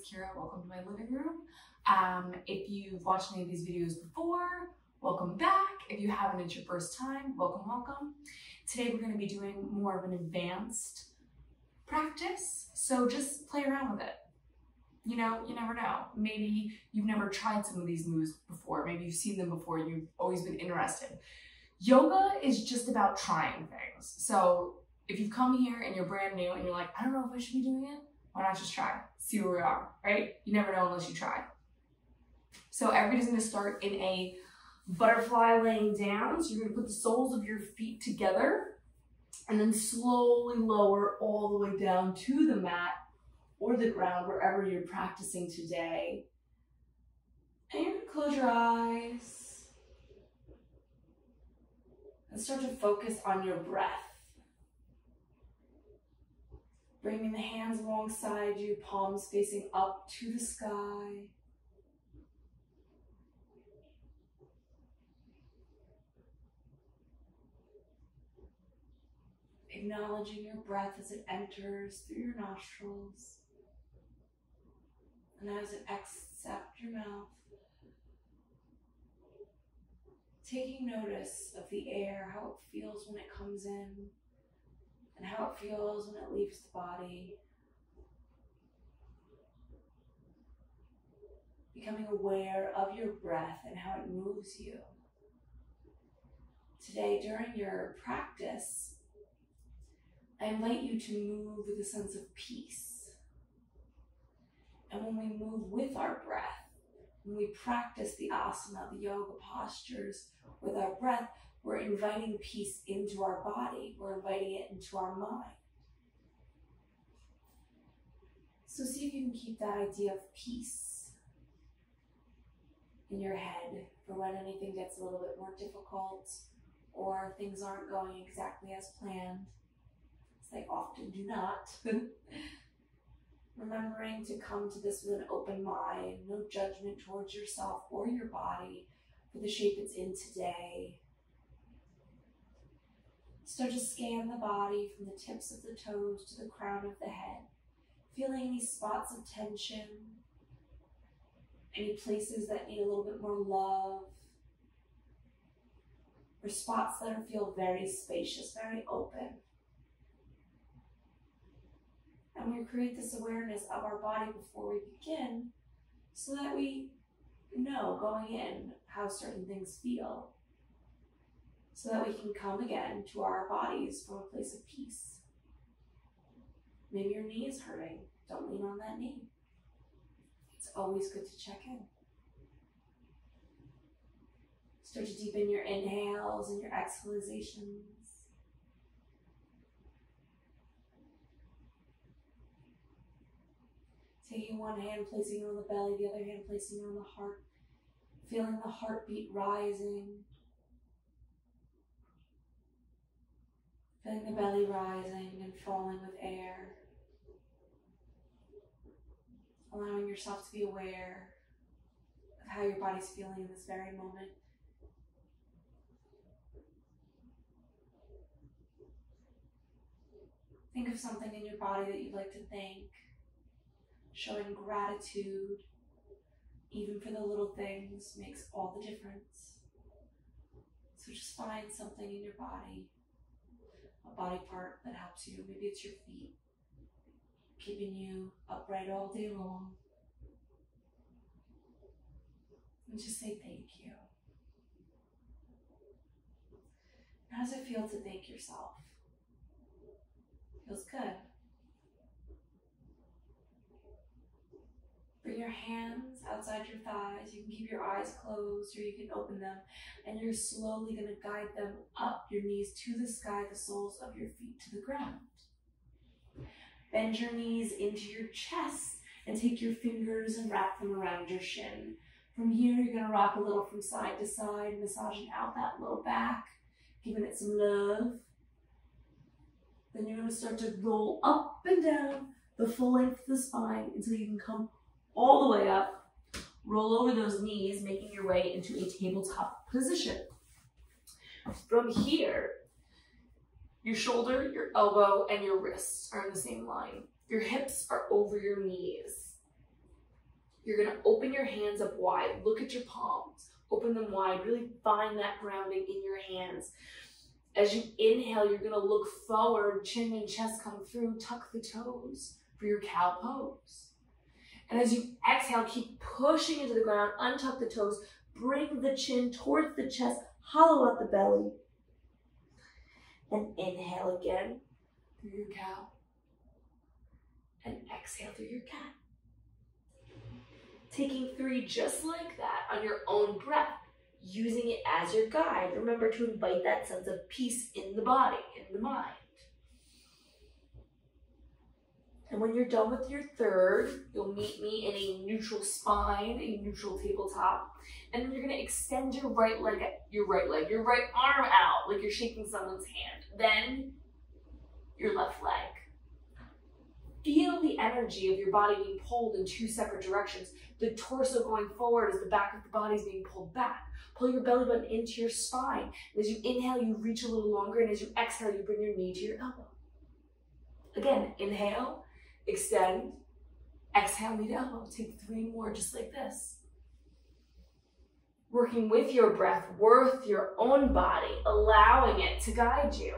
Kira. Welcome to my living room. If you've watched any of these videos before, welcome back. If you haven't, it's your first time, welcome, welcome. Today we're going to be doing more of an advanced practice, so just play around with it. You know, you never know. Maybe you've never tried some of these moves before. Maybe you've seen them before and you've always been interested. Yoga is just about trying things. So if you've come here and you're brand new and you're like, I don't know if I should be doing it, why not just try? See where we are, right? You never know unless you try. So everybody's gonna start in a butterfly laying down. So you're gonna put the soles of your feet together and then slowly lower all the way down to the mat or the ground, wherever you're practicing today. And you're gonna close your eyes and start to focus on your breath. Bringing the hands alongside you, palms facing up to the sky. Acknowledging your breath as it enters through your nostrils and as it exits out your mouth. Taking notice of the air, how it feels when it comes in and how it feels when it leaves the body. Becoming aware of your breath and how it moves you. Today, during your practice, I invite you to move with a sense of peace. And when we move with our breath, when we practice the asana, the yoga postures with our breath, we're inviting peace into our body. We're inviting it into our mind. So see if you can keep that idea of peace in your head for when anything gets a little bit more difficult or things aren't going exactly as planned. They often do not. Remembering to come to this with an open mind, no judgment towards yourself or your body for the shape it's in today. Start to scan the body from the tips of the toes to the crown of the head, feeling any spots of tension, any places that need a little bit more love, or spots that feel very spacious, very open. And we create this awareness of our body before we begin so that we know going in how certain things feel, so that we can come again to our bodies from a place of peace. Maybe your knee is hurting. Don't lean on that knee. It's always good to check in. Start to deepen your inhales and your exhalations. Taking one hand, placing it on the belly, the other hand placing it on the heart. Feeling the heartbeat rising. Feeling the belly rising and falling with air. Allowing yourself to be aware of how your body's feeling in this very moment. Think of something in your body that you'd like to thank. Showing gratitude, even for the little things, makes all the difference. So just find something in your body, a body part that helps you. Maybe it's your feet, keeping you upright all day long. And just say thank you. How does it feel to thank yourself? Feels good. Bring your hands outside your thighs. You can keep your eyes closed or you can open them. And you're slowly going to guide them up your knees to the sky, the soles of your feet to the ground. Bend your knees into your chest and take your fingers and wrap them around your shin. From here, you're going to rock a little from side to side, massaging out that low back, giving it some love. Then you're going to start to roll up and down the full length of the spine until you can come all the way up, roll over those knees, making your way into a tabletop position. From here, your shoulder, your elbow, and your wrists are in the same line. Your hips are over your knees. You're gonna open your hands up wide. Look at your palms. Open them wide. Really find that grounding in your hands. As you inhale, you're gonna look forward, chin and chest come through, tuck the toes for your cow pose. And as you exhale, keep pushing into the ground, untuck the toes, bring the chin towards the chest, hollow out the belly. And inhale again through your cow. And exhale through your cat. Taking 3 just like that on your own breath, using it as your guide. Remember to invite that sense of peace in the body, in the mind. And when you're done with your 3rd, you'll meet me in a neutral spine, a neutral tabletop. And then you're gonna extend your right arm out like you're shaking someone's hand. Then your left leg. Feel the energy of your body being pulled in 2 separate directions. The torso going forward as the back of the body is being pulled back. Pull your belly button into your spine. And as you inhale, you reach a little longer. And as you exhale, you bring your knee to your elbow. Again, inhale, extend, exhale, knee to elbow. Take 3 more just like this. Working with your breath, with your own body, allowing it to guide you.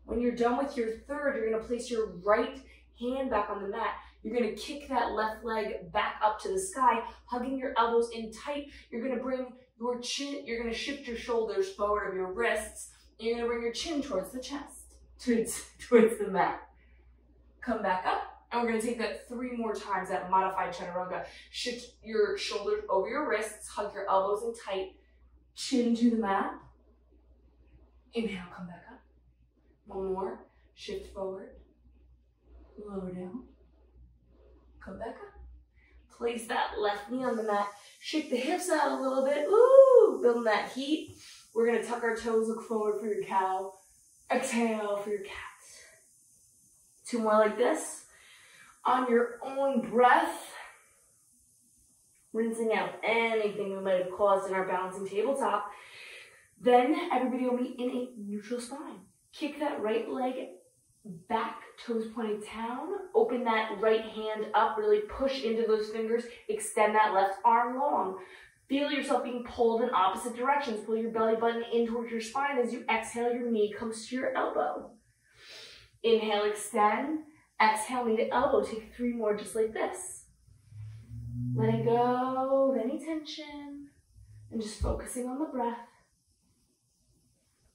When you're done with your 3rd, you're gonna place your right hand back on the mat. You're gonna kick that left leg back up to the sky, hugging your elbows in tight. You're gonna bring your chin, you're gonna shift your shoulders forward of your wrists, and you're gonna bring your chin towards the chest, towards the mat. Come back up, and we're gonna take that 3 more times, that modified chaturanga. Shift your shoulders over your wrists, hug your elbows in tight, chin to the mat. Inhale, come back up. 1 more, shift forward, lower down, come back up. Place that left knee on the mat, shake the hips out a little bit, ooh, building that heat. We're gonna tuck our toes, look forward for your cow, exhale for your cat. 2 more like this. On your own breath, rinsing out anything we might have caused in our balancing tabletop. Then everybody will meet in a neutral spine. Kick that right leg back, toes pointed down. Open that right hand up, really push into those fingers. Extend that left arm long. Feel yourself being pulled in opposite directions. Pull your belly button in towards your spine. As you exhale, your knee comes to your elbow. Inhale, extend. Exhale, knee to elbow. Take 3 more just like this. Letting go of any tension and just focusing on the breath.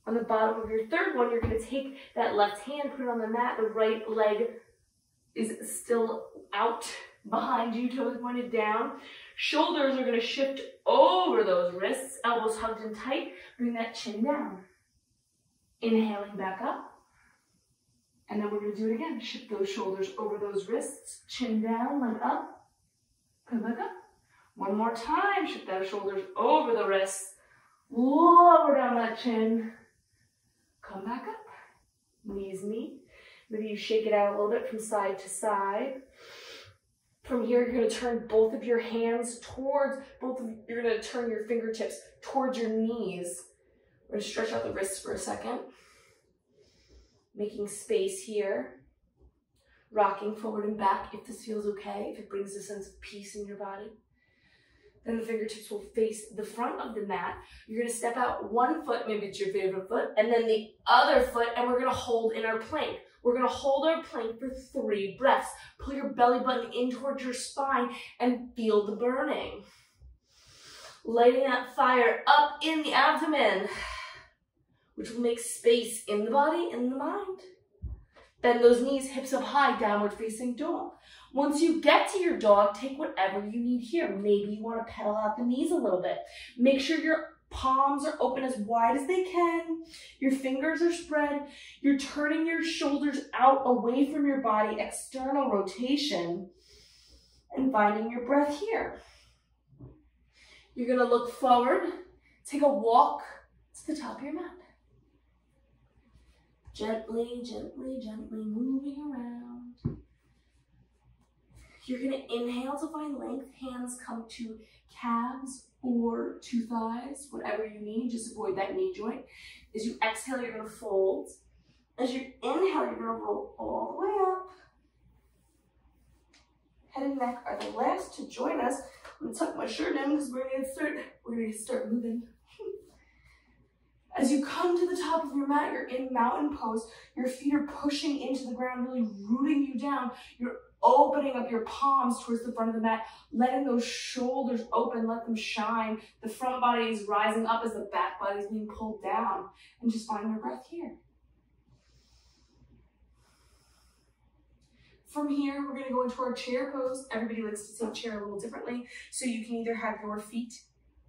On the bottom of your 3rd one, you're going to take that left hand, put it on the mat. The right leg is still out behind you, toes pointed down. Shoulders are going to shift over those wrists, elbows hugged in tight. Bring that chin down. Inhaling back up. And then we're going to do it again. Shift those shoulders over those wrists, chin down, leg up. Come back up. 1 more time. Shift those shoulders over the wrists. Lower down that chin. Come back up, knees meet. Maybe you shake it out a little bit from side to side. From here, you're gonna turn both of your hands towards, you're gonna turn your fingertips towards your knees. We're gonna stretch out the wrists for a second. Making space here. Rocking forward and back if this feels okay, if it brings a sense of peace in your body. Then the fingertips will face the front of the mat. You're gonna step out 1 foot, maybe it's your favorite foot, and then the other foot, and we're gonna hold in our plank. We're gonna hold our plank for 3 breaths. Pull your belly button in towards your spine and feel the burning. Lighting that fire up in the abdomen, which will make space in the body, in the mind. Bend those knees, hips up high, downward facing dog. Once you get to your dog, take whatever you need here. Maybe you want to pedal out the knees a little bit. Make sure your palms are open as wide as they can. Your fingers are spread. You're turning your shoulders out away from your body, external rotation, and finding your breath here. You're going to look forward. Take a walk to the top of your mat. Gently, gently, gently moving around. You're going to inhale to find length. Hands come to calves or to thighs, whatever you need. Just avoid that knee joint. As you exhale, you're going to fold. As you inhale, you're going to roll all the way up. head and neck are the last to join us. I'm gonna tuck my shirt in because we're gonna start moving. As you come to the top of your mat, you're in mountain pose. Your feet are pushing into the ground, really rooting you down. You're opening up your palms towards the front of the mat, letting those shoulders open, let them shine. The front body is rising up as the back body is being pulled down. And just find your breath here. From here, we're gonna go into our chair pose. Everybody likes to say chair a little differently. So you can either have your feet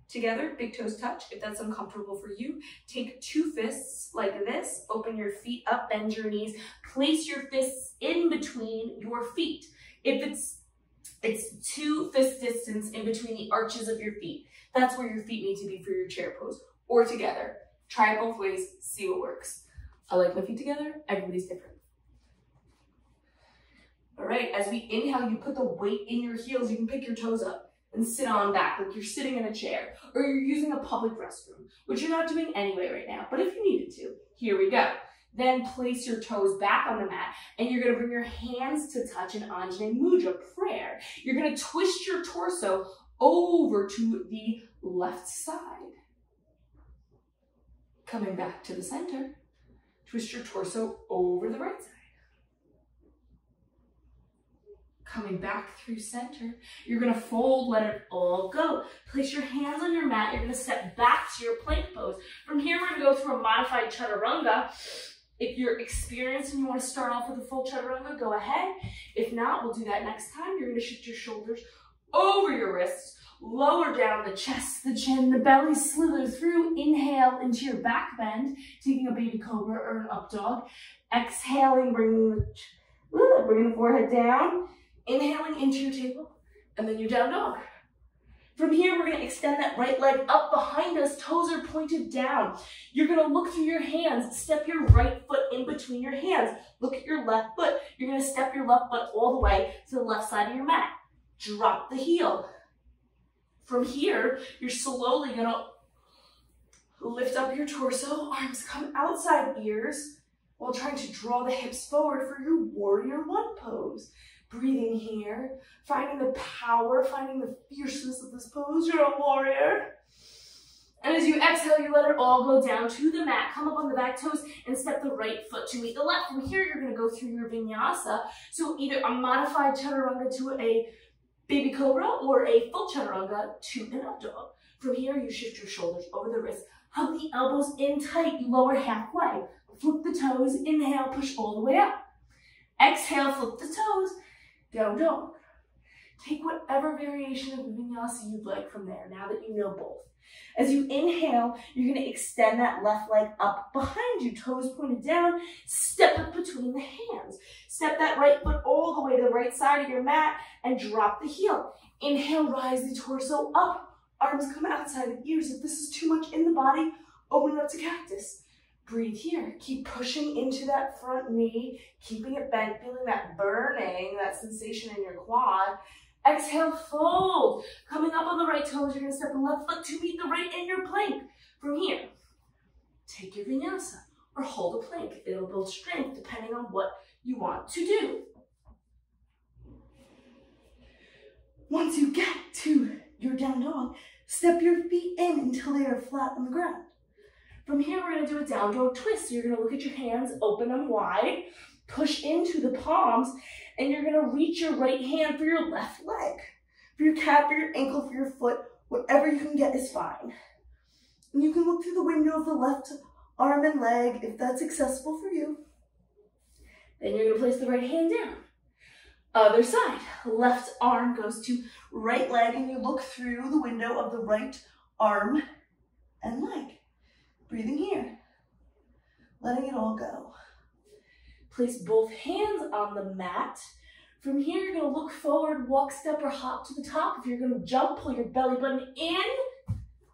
together, big toes touch, if that's uncomfortable for you. Take two fists like this, open your feet up, bend your knees, place your fists in between your feet. If it's 2 fist distance in between the arches of your feet, that's where your feet need to be for your chair pose, or together. Try it both ways, see what works. I like my feet together, everybody's different. All right, as we inhale, you put the weight in your heels, you can pick your toes up and sit on back like you're sitting in a chair, or you're using a public restroom, which you're not doing anyway right now, but if you needed to, here we go. Then place your toes back on the mat, and you're gonna bring your hands to touch an Anjane Mudra prayer. You're gonna twist your torso over to the left side. Coming back to the center, twist your torso over the right side. Coming back through center, you're gonna fold, let it all go. Place your hands on your mat, you're gonna step back to your plank pose. From here, we're gonna go through a modified chaturanga. If you're experienced and you wanna start off with a full chaturanga, go ahead. If not, we'll do that next time. You're gonna shift your shoulders over your wrists, lower down the chest, the chin, the belly slither through. Inhale into your back bend, taking a baby cobra or an up dog. Exhaling, bringing the forehead down. Inhaling into your table, and then your down dog. From here, we're gonna extend that right leg up behind us, toes are pointed down. You're gonna look through your hands, step your right foot in between your hands. Look at your left foot. You're gonna step your left foot all the way to the left side of your mat. Drop the heel. From here, you're slowly gonna lift up your torso, arms come outside ears, while trying to draw the hips forward for your warrior one pose. Breathing here, finding the power, finding the fierceness of this pose. You're a warrior. And as you exhale, you let it all go down to the mat. Come up on the back toes and step the right foot to meet the left. From here, you're gonna go through your vinyasa. So either a modified chaturanga to a baby cobra or a full chaturanga to an up dog. From here, you shift your shoulders over the wrists. Hug the elbows in tight, you lower halfway. Flip the toes, inhale, push all the way up. Exhale, flip the toes. Down dog. Take whatever variation of vinyasa you'd like from there, now that you know both. As you inhale, you're gonna extend that left leg up behind you, toes pointed down, step up between the hands. Step that right foot all the way to the right side of your mat and drop the heel. Inhale, rise the torso up. Arms come outside of ears. If this is too much in the body, open it up to cactus. Breathe here. Keep pushing into that front knee, keeping it bent, feeling that burning, that sensation in your quad. Exhale, fold. Coming up on the right toes, you're gonna step the left foot to meet the right in your plank. From here, take your vinyasa or hold a plank. It'll build strength depending on what you want to do. Once you get to your down dog, step your feet in until they are flat on the ground. From here, we're gonna do a down dog twist. So you're gonna look at your hands, open them wide, push into the palms, and you're gonna reach your right hand for your left leg. For your calf, for your ankle, for your foot, whatever you can get is fine. And you can look through the window of the left arm and leg if that's accessible for you. Then you're gonna place the right hand down. Other side, left arm goes to right leg, and you look through the window of the right arm and leg. Breathing here, letting it all go. Place both hands on the mat. From here, you're gonna look forward, walk, step, or hop to the top. If you're gonna jump, pull your belly button in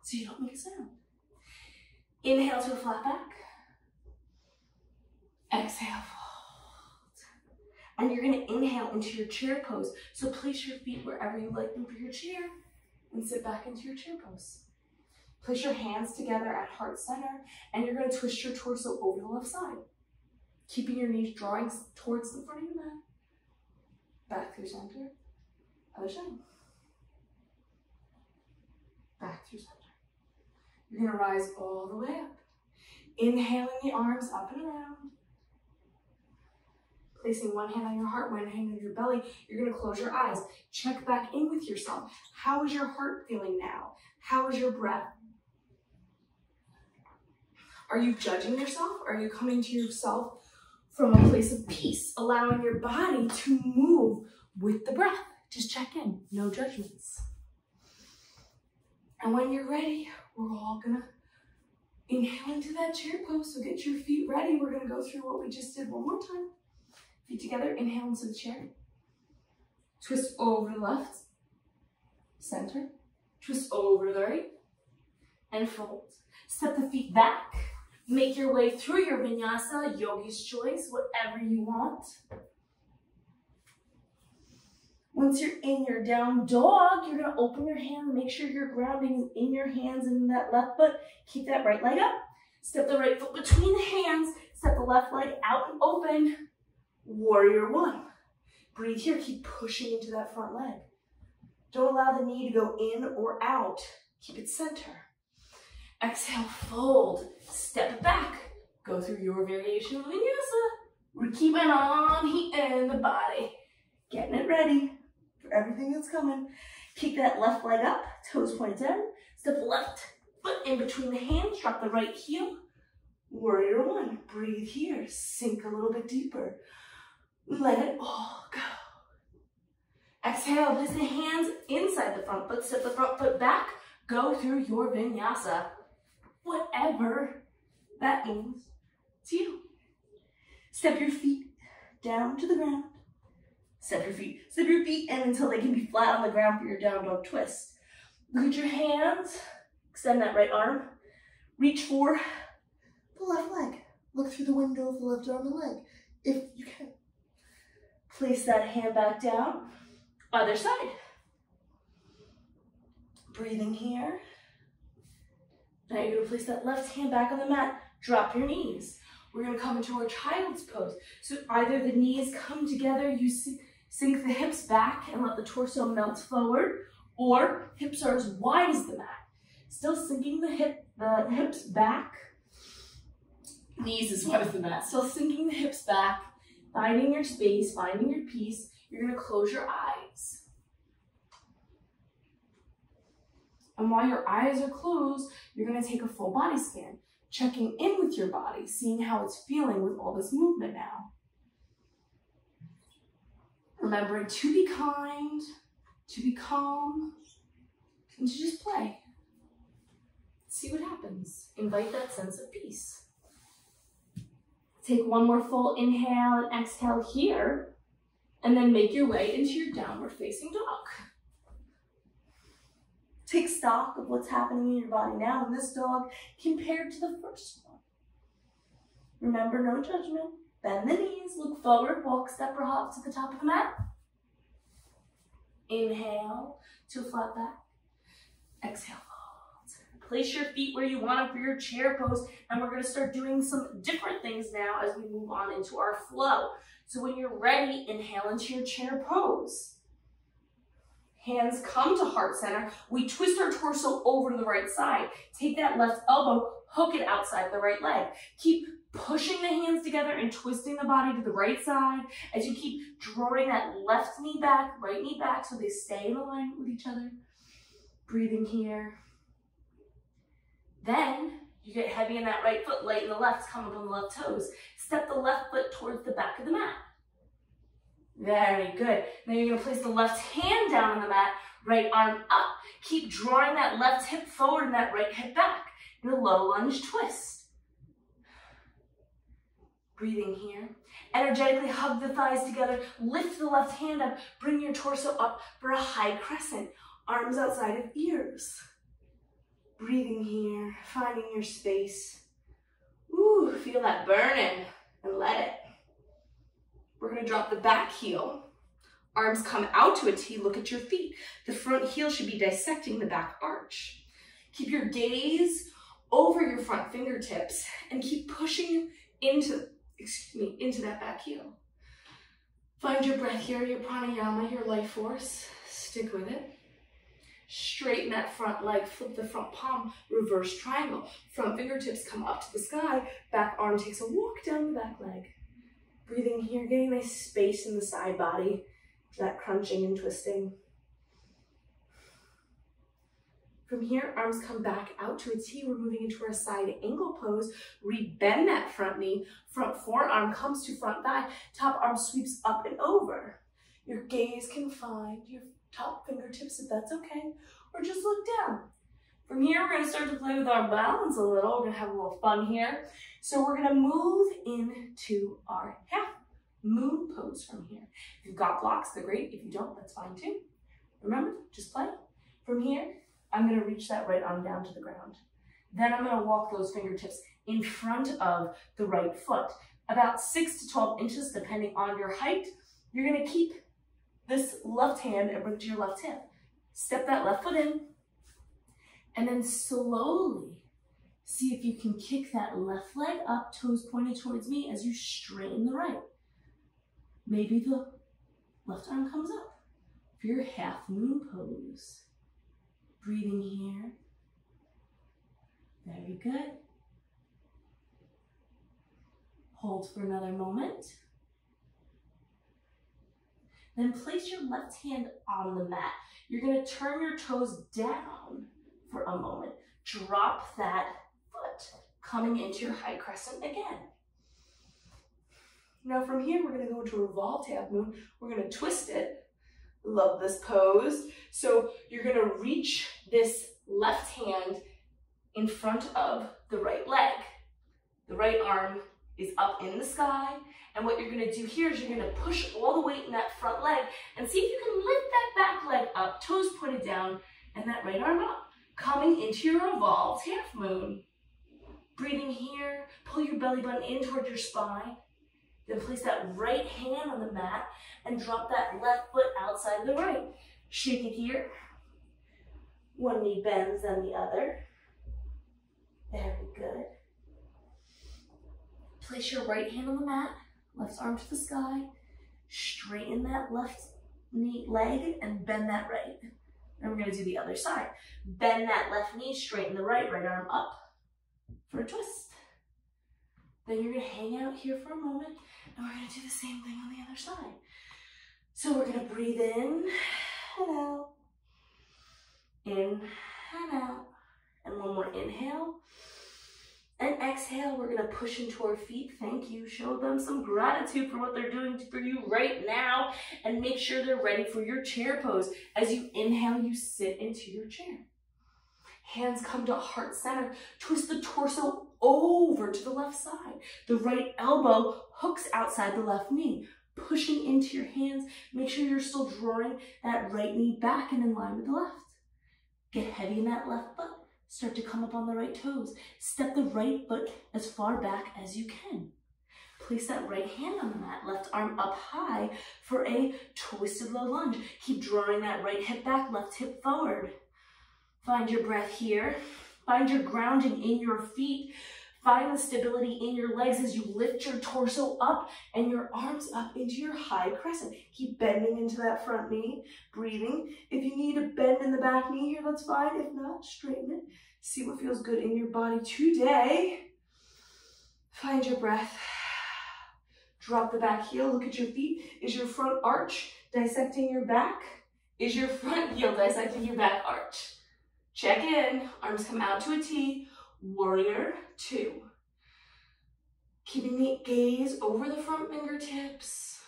so you don't make a sound. Inhale to a flat back. Exhale, fold. And you're gonna inhale into your chair pose. So place your feet wherever you like them for your chair and sit back into your chair pose. Place your hands together at heart center, and you're gonna twist your torso over the left side, keeping your knees drawing towards the front of your mat. Back through center, Other side. Back through center. You're gonna rise all the way up. Inhaling the arms up and around. Placing one hand on your heart, one hand on your belly. You're gonna close your eyes. Check back in with yourself. How is your heart feeling now? How is your breath? Are you judging yourself? Are you coming to yourself from a place of peace, allowing your body to move with the breath? Just check in, no judgments. And when you're ready, we're all gonna inhale into that chair pose. So get your feet ready. We're gonna go through what we just did one more time. Feet together, inhale into the chair. Twist over to the left, center. Twist over to the right, and fold. Step the feet back. Make your way through your vinyasa, yogi's choice, whatever you want. Once you're in your down dog, you're gonna open your hand, make sure your grounding is in your hands and in that left foot. Keep that right leg up. Step the right foot between the hands. Step the left leg out and open. Warrior one. Breathe here, keep pushing into that front leg. Don't allow the knee to go in or out. Keep it center. Exhale, fold. Step it back. Go through your variation of vinyasa. We're keeping on heat in the body. Getting it ready for everything that's coming. Kick that left leg up, toes pointed down. Step the left foot in between the hands. Drop the right heel. Warrior one. Breathe here. Sink a little bit deeper. Let it all go. Exhale, place the hands inside the front foot. Step the front foot back. Go through your vinyasa. Whatever that means to you. Step your feet down to the ground. Step your feet in until they can be flat on the ground for your down dog twist. Look at your hands. Extend that right arm. Reach for the left leg. Look through the window of the left arm and leg, if you can. Place that hand back down. Other side. Breathing here. Now you're gonna place that left hand back on the mat. Drop your knees. We're gonna come into our child's pose. So either the knees come together, you sink the hips back and let the torso melt forward, or hips are as wide as the mat. Still sinking the hips back. Knees as wide as the mat. Still sinking the hips back, finding your space, finding your peace. You're gonna close your eyes. And while your eyes are closed, you're gonna take a full body scan, checking in with your body, seeing how it's feeling with all this movement now. Remembering to be kind, to be calm, and to just play. See what happens. Invite that sense of peace. Take one more full inhale and exhale here, and then make your way into your downward facing dog. Take stock of what's happening in your body now in this dog compared to the first one. Remember, no judgment. Bend the knees, look forward, walk, step, or hop to the top of the mat. Inhale to a flat back. Exhale, fold. Place your feet where you want them for your chair pose, and we're gonna start doing some different things now as we move on into our flow. So when you're ready, inhale into your chair pose. Hands come to heart center. We twist our torso over to the right side. Take that left elbow, hook it outside the right leg. Keep pushing the hands together and twisting the body to the right side as you keep drawing that left knee back, right knee back so they stay in alignment with each other. Breathing here. Then you get heavy in that right foot, light in the left, come up on the left toes. Step the left foot towards the back of the mat. Very good. Now you're gonna place the left hand down on the mat, right arm up. Keep drawing that left hip forward and that right hip back in a low lunge twist. Breathing here. Energetically hug the thighs together. Lift the left hand up. Bring your torso up for a high crescent. Arms outside of ears. Breathing here, finding your space. Ooh, feel that burning and let it. We're gonna drop the back heel. Arms come out to a T, look at your feet. The front heel should be dissecting the back arch. Keep your gaze over your front fingertips and keep pushing into that back heel. Find your breath here, your pranayama, your life force. Stick with it. Straighten that front leg, flip the front palm, reverse triangle. Front fingertips come up to the sky, back arm takes a walk down the back leg. Breathing here, getting nice space in the side body, that crunching and twisting. From here, arms come back out to a T. We're moving into our side angle pose. Rebend that front knee. Front forearm comes to front thigh. Top arm sweeps up and over. Your gaze can find your top fingertips if that's okay, or just look down. From here, we're gonna start to play with our balance a little. We're gonna have a little fun here. So we're gonna move into our half moon pose from here. If you've got blocks, they're great. If you don't, that's fine too. Remember, just play. From here, I'm gonna reach that right arm down to the ground. Then I'm gonna walk those fingertips in front of the right foot, about 6 to 12 inches, depending on your height. You're gonna keep this left hand and bring it to your left hip. Step that left foot in, and then slowly see if you can kick that left leg up, toes pointed towards me as you straighten the right. Maybe the left arm comes up for your half moon pose. Breathing here. Very good. Hold for another moment. Then place your left hand on the mat. You're gonna turn your toes down for a moment. Drop that foot, coming into your high crescent again. Now from here, we're gonna go into a revolved half moon. We're gonna twist it. Love this pose. So you're gonna reach this left hand in front of the right leg. The right arm is up in the sky. And what you're gonna do here is you're gonna push all the weight in that front leg and see if you can lift that back leg up, toes pointed down, and that right arm up, coming into your revolved half moon. Breathing here, pull your belly button in toward your spine. Then place that right hand on the mat and drop that left foot outside the right. Shake it here. One knee bends, then the other. Very good. Place your right hand on the mat, left arm to the sky. Straighten that left knee leg and bend that right. And we're gonna do the other side. Bend that left knee, straighten the right arm up for a twist. Then you're gonna hang out here for a moment and we're gonna do the same thing on the other side. So we're gonna breathe in and out, in and out, and one more inhale. And exhale, we're gonna push into our feet. Thank you. Show them some gratitude for what they're doing for you right now and make sure they're ready for your chair pose. As you inhale, you sit into your chair. Hands come to heart center. Twist the torso over to the left side. The right elbow hooks outside the left knee. Pushing into your hands. Make sure you're still drawing that right knee back and in line with the left. Get heavy in that left foot. Start to come up on the right toes. Step the right foot as far back as you can. Place that right hand on the mat, left arm up high for a twisted low lunge. Keep drawing that right hip back, left hip forward. Find your breath here. Find your grounding in your feet. Find the stability in your legs as you lift your torso up and your arms up into your high crescent. Keep bending into that front knee, breathing. If you need a bend in the back knee here, that's fine. If not, straighten it. See what feels good in your body today. Find your breath. Drop the back heel, look at your feet. Is your front arch dissecting your back? Is your front heel dissecting your back arch? Check in, arms come out to a T. Warrior 2. Keeping the gaze over the front fingertips.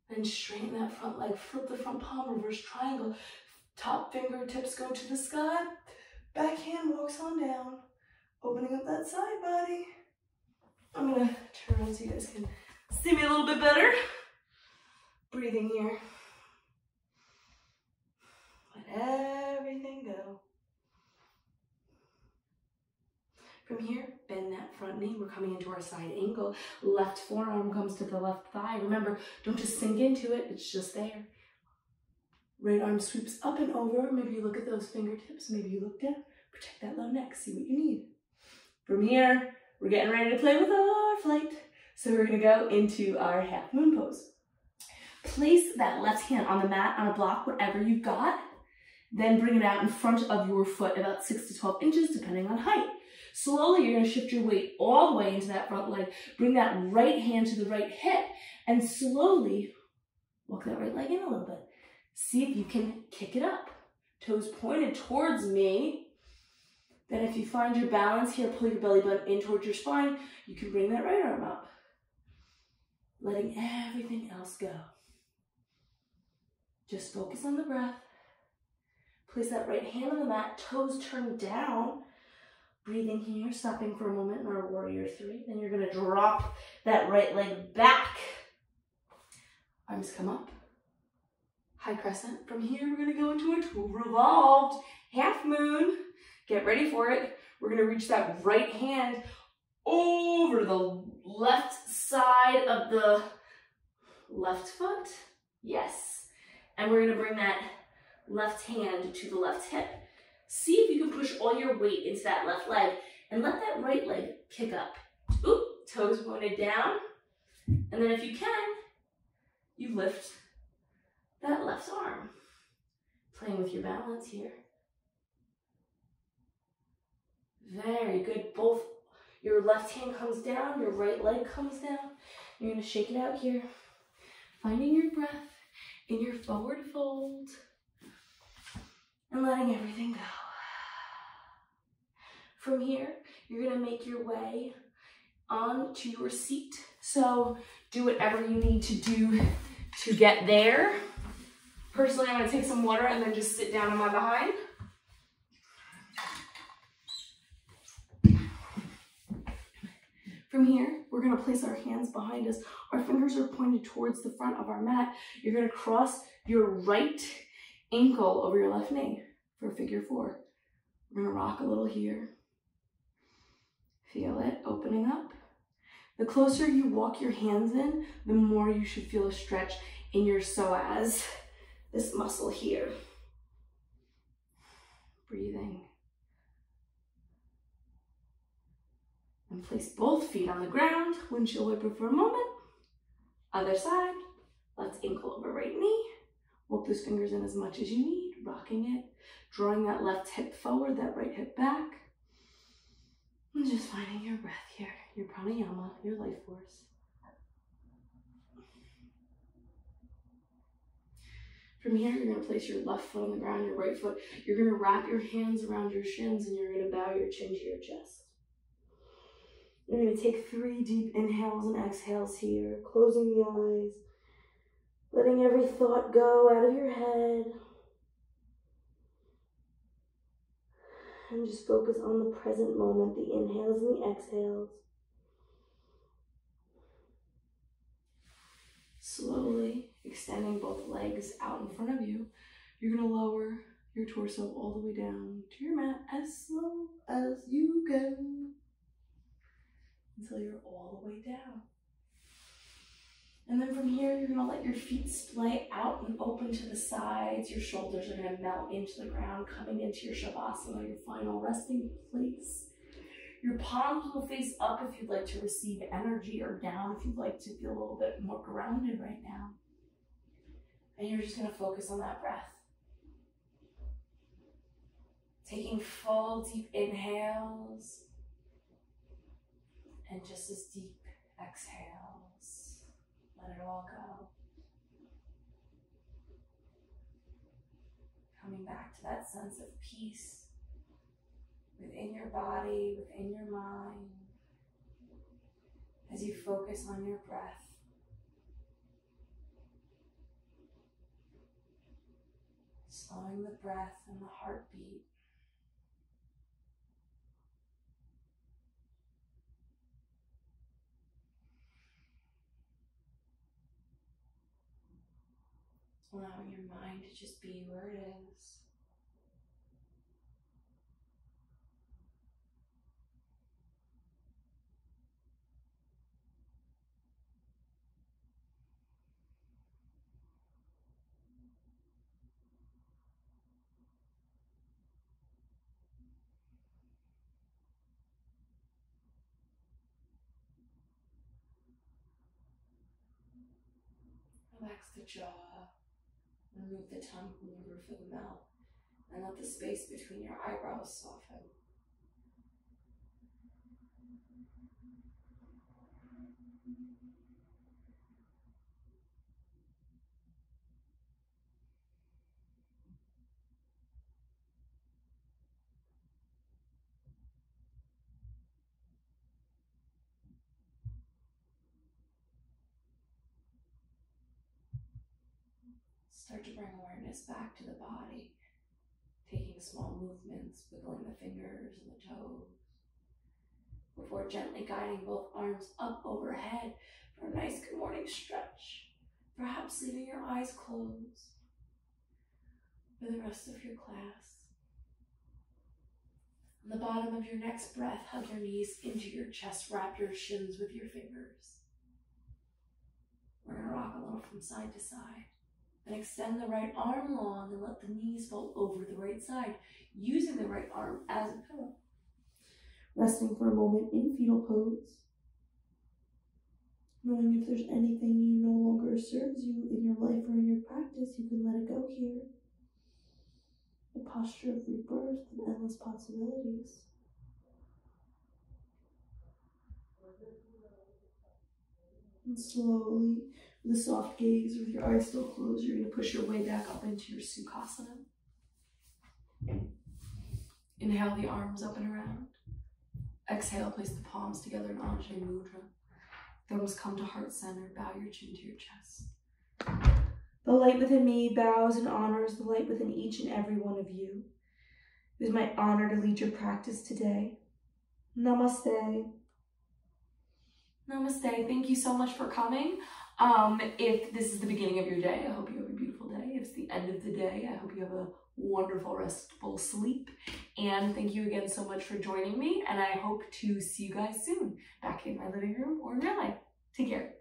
Then straighten that front leg, flip the front palm, reverse triangle. Top fingertips go to the sky. Back hand walks on down. Opening up that side body. I'm gonna turn around so you guys can see me a little bit better. Breathing here. Let everything go. From here, bend that front knee. We're coming into our side angle. Left forearm comes to the left thigh. Remember, don't just sink into it. It's just there. Right arm sweeps up and over. Maybe you look at those fingertips. Maybe you look down. Protect that low neck. See what you need. From here, we're getting ready to play with our flight. So we're going to go into our half moon pose. Place that left hand on the mat, on a block, whatever you've got. Then bring it out in front of your foot about 6 to 12 inches, depending on height. Slowly, you're going to shift your weight all the way into that front leg. Bring that right hand to the right hip, and slowly walk that right leg in a little bit. See if you can kick it up. Toes pointed towards me. Then if you find your balance here, pull your belly button in towards your spine. You can bring that right arm up, letting everything else go. Just focus on the breath. Place that right hand on the mat, toes turned down. Breathing here, stopping for a moment in our warrior three. Then you're going to drop that right leg back. Arms come up. High crescent. From here, we're going to go into a two revolved half moon. Get ready for it. We're going to reach that right hand over to the left side of the left foot. Yes. And we're going to bring that left hand to the left hip. See if you can push all your weight into that left leg and let that right leg kick up. Oop, toes pointed down. And then if you can, you lift that left arm. Playing with your balance here. Very good. Both your left hand comes down, your right leg comes down. You're going to shake it out here. Finding your breath in your forward fold and letting everything go. From here, you're going to make your way onto your seat. So do whatever you need to do to get there. Personally, I'm going to take some water and then just sit down on my behind. From here, we're going to place our hands behind us. Our fingers are pointed towards the front of our mat. You're going to cross your right ankle over your left knee for figure four. We're going to rock a little here. Feel it opening up. The closer you walk your hands in, the more you should feel a stretch in your psoas, this muscle here. Breathing. And place both feet on the ground. Windshield wiper for a moment. Other side. Left ankle over right knee. Walk those fingers in as much as you need. Rocking it. Drawing that left hip forward, that right hip back. And just finding your breath here. Your pranayama, your life force. From here, you're going to place your left foot on the ground, your right foot. You're going to wrap your hands around your shins and you're going to bow your chin to your chest. You're going to take 3 deep inhales and exhales here, closing the eyes, letting every thought go out of your head. And just focus on the present moment, the inhales and the exhales. Slowly extending both legs out in front of you. You're going to lower your torso all the way down to your mat as slow as you can until you're all the way down. And then from here, you're going to let your feet splay out and open to the sides. Your shoulders are going to melt into the ground, coming into your Shavasana, your final resting place. Your palms will face up if you'd like to receive energy, or down if you'd like to feel a little bit more grounded right now. And you're just going to focus on that breath. Taking full, deep inhales and just as deep exhales. Let it all go. Coming back to that sense of peace within your body, within your mind, as you focus on your breath. Slowing the breath and the heartbeat. Allowing your mind to just be where it is. Relax the the jaw. Remove the tongue from the roof of the mouth. And let the space between your eyebrows soften. Start to bring awareness back to the body, taking small movements, wiggling the fingers and the toes, before gently guiding both arms up overhead for a nice good morning stretch, perhaps leaving your eyes closed for the rest of your class. On the bottom of your next breath, hug your knees into your chest, wrap your shins with your fingers. We're going to rock a little from side to side. And extend the right arm long and let the knees fall over the right side, using the right arm as a pillow. Resting for a moment in fetal pose. Knowing if there's anything you no longer serves you in your life or in your practice, you can let it go here. A posture of rebirth and endless possibilities. And slowly, with a soft gaze, with your eyes still closed, you're going to push your way back up into your Sukhasana. Inhale the arms up and around. Exhale, place the palms together in Anjali Mudra. Thumbs come to heart center, bow your chin to your chest. The light within me bows and honors the light within each and every one of you. It is my honor to lead your practice today. Namaste. Namaste. Thank you so much for coming. If this is the beginning of your day, I hope you have a beautiful day. If it's the end of the day, I hope you have a wonderful, restful sleep. And thank you again so much for joining me. And I hope to see you guys soon back in my living room or in real life. Take care.